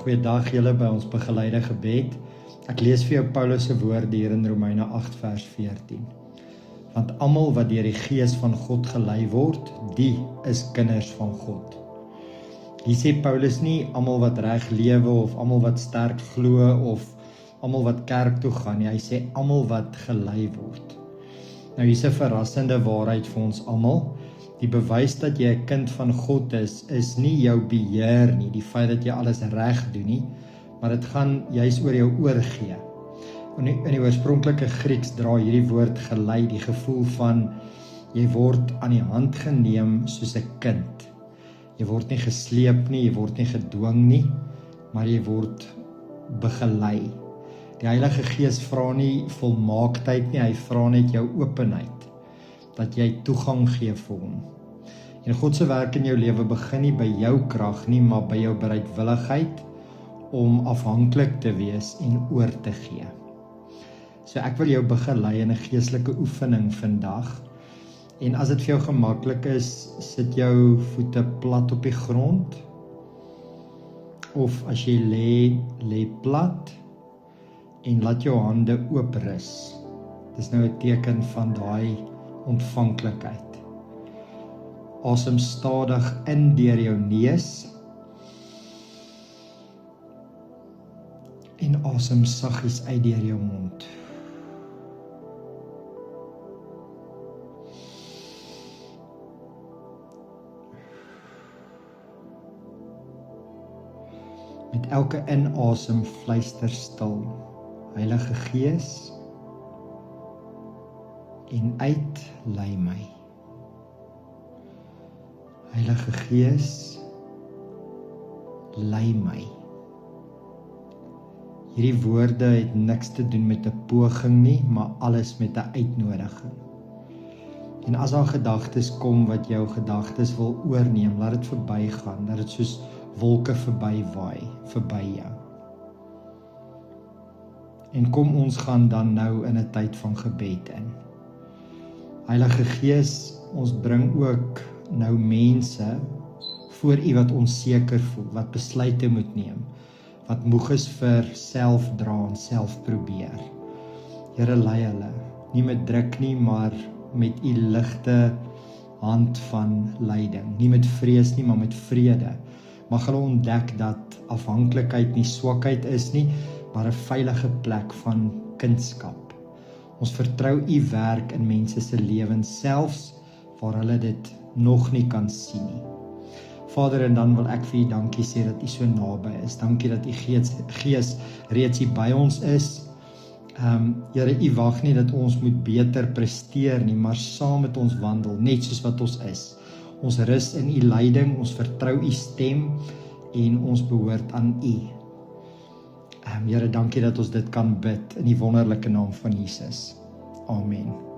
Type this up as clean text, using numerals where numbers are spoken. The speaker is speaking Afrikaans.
Goeiedag julle by ons begeleide gebed. Ek lees vir jou Paulus se woorde hier in Romeine 8 vers 14. Want almal wat deur die Gees van God gelei word, die is kinders van God. Hier sê Paulus nie almal wat reg lewe of almal wat sterk glo of almal wat kerk toe gaan nie. Hy sê almal wat gelei word. Nou hier's 'n verrassende waarheid vir ons almal. Die bewys dat jy 'n kind van God is nie jou beheer nie, die feit dat jy alles reg doen nie, maar dit gaan juis oor jou oorgee. In die oorspronklike Grieks dra hierdie woord gelei die gevoel van jy word aan die hand geneem soos 'n kind. Jy word nie gesleep nie, jy word nie gedwing nie, maar jy word begelei. Die Heilige Gees vra nie volmaaktheid nie, hy vra net jou openheid, dat jy toegang gee vir hom. En God se werk in jou lewe begin nie by jou krag nie, maar by jou bereidwilligheid om afhanklik te wees en oor te gee. So ek wil jou begelei in 'n geestelike oefening vandag. En as dit vir jou gemaklik is, sit jou voete plat op die grond. Of as jy lê plat en laat jou hande oop rus. Dis nou 'n teken van daai ontvanklikheid. Asem stadig in deur jou neus en asem saggies uit deur jou mond. Met elke inasem fluister stil, Heilige Gees, en uit lei my. Heilige Gees, lei my. Hierdie woorde het niks te doen met 'n poging nie, maar alles met 'n uitnodiging. En as daar gedagtes kom wat jou gedagtes wil oorneem, laat dit verbygaan, dat dit soos wolke verbywaai, verby jou. En kom ons gaan dan nou in 'n tyd van gebed in. Heilige Gees, ons bring ook nou mense voor U wat onseker voel, wat besluite moet neem, wat moeg is vir selfdra en self probeer. Here, lei hulle, nie met druk nie, maar met U ligte hand van leiding, nie met vrees nie, maar met vrede. Mag hulle ontdek dat afhanklikheid nie swakheid is nie, maar 'n veilige plek van kindskap. Ons vertrou U werk in mense se lewens, selfs waar hulle dit nog nie kan sien nie. Vader, en dan wil ek vir U dankie sê dat U so naby is. Dankie dat U Gees reeds hier by ons is. Here, U wag nie dat ons moet beter presteer nie, maar saam met ons wandel, net soos wat ons is. Ons rus in U leiding, ons vertrou U stem en ons behoort aan U. Here, dankie dat ons dit kan bid in die wonderlike naam van Jesus. Amen.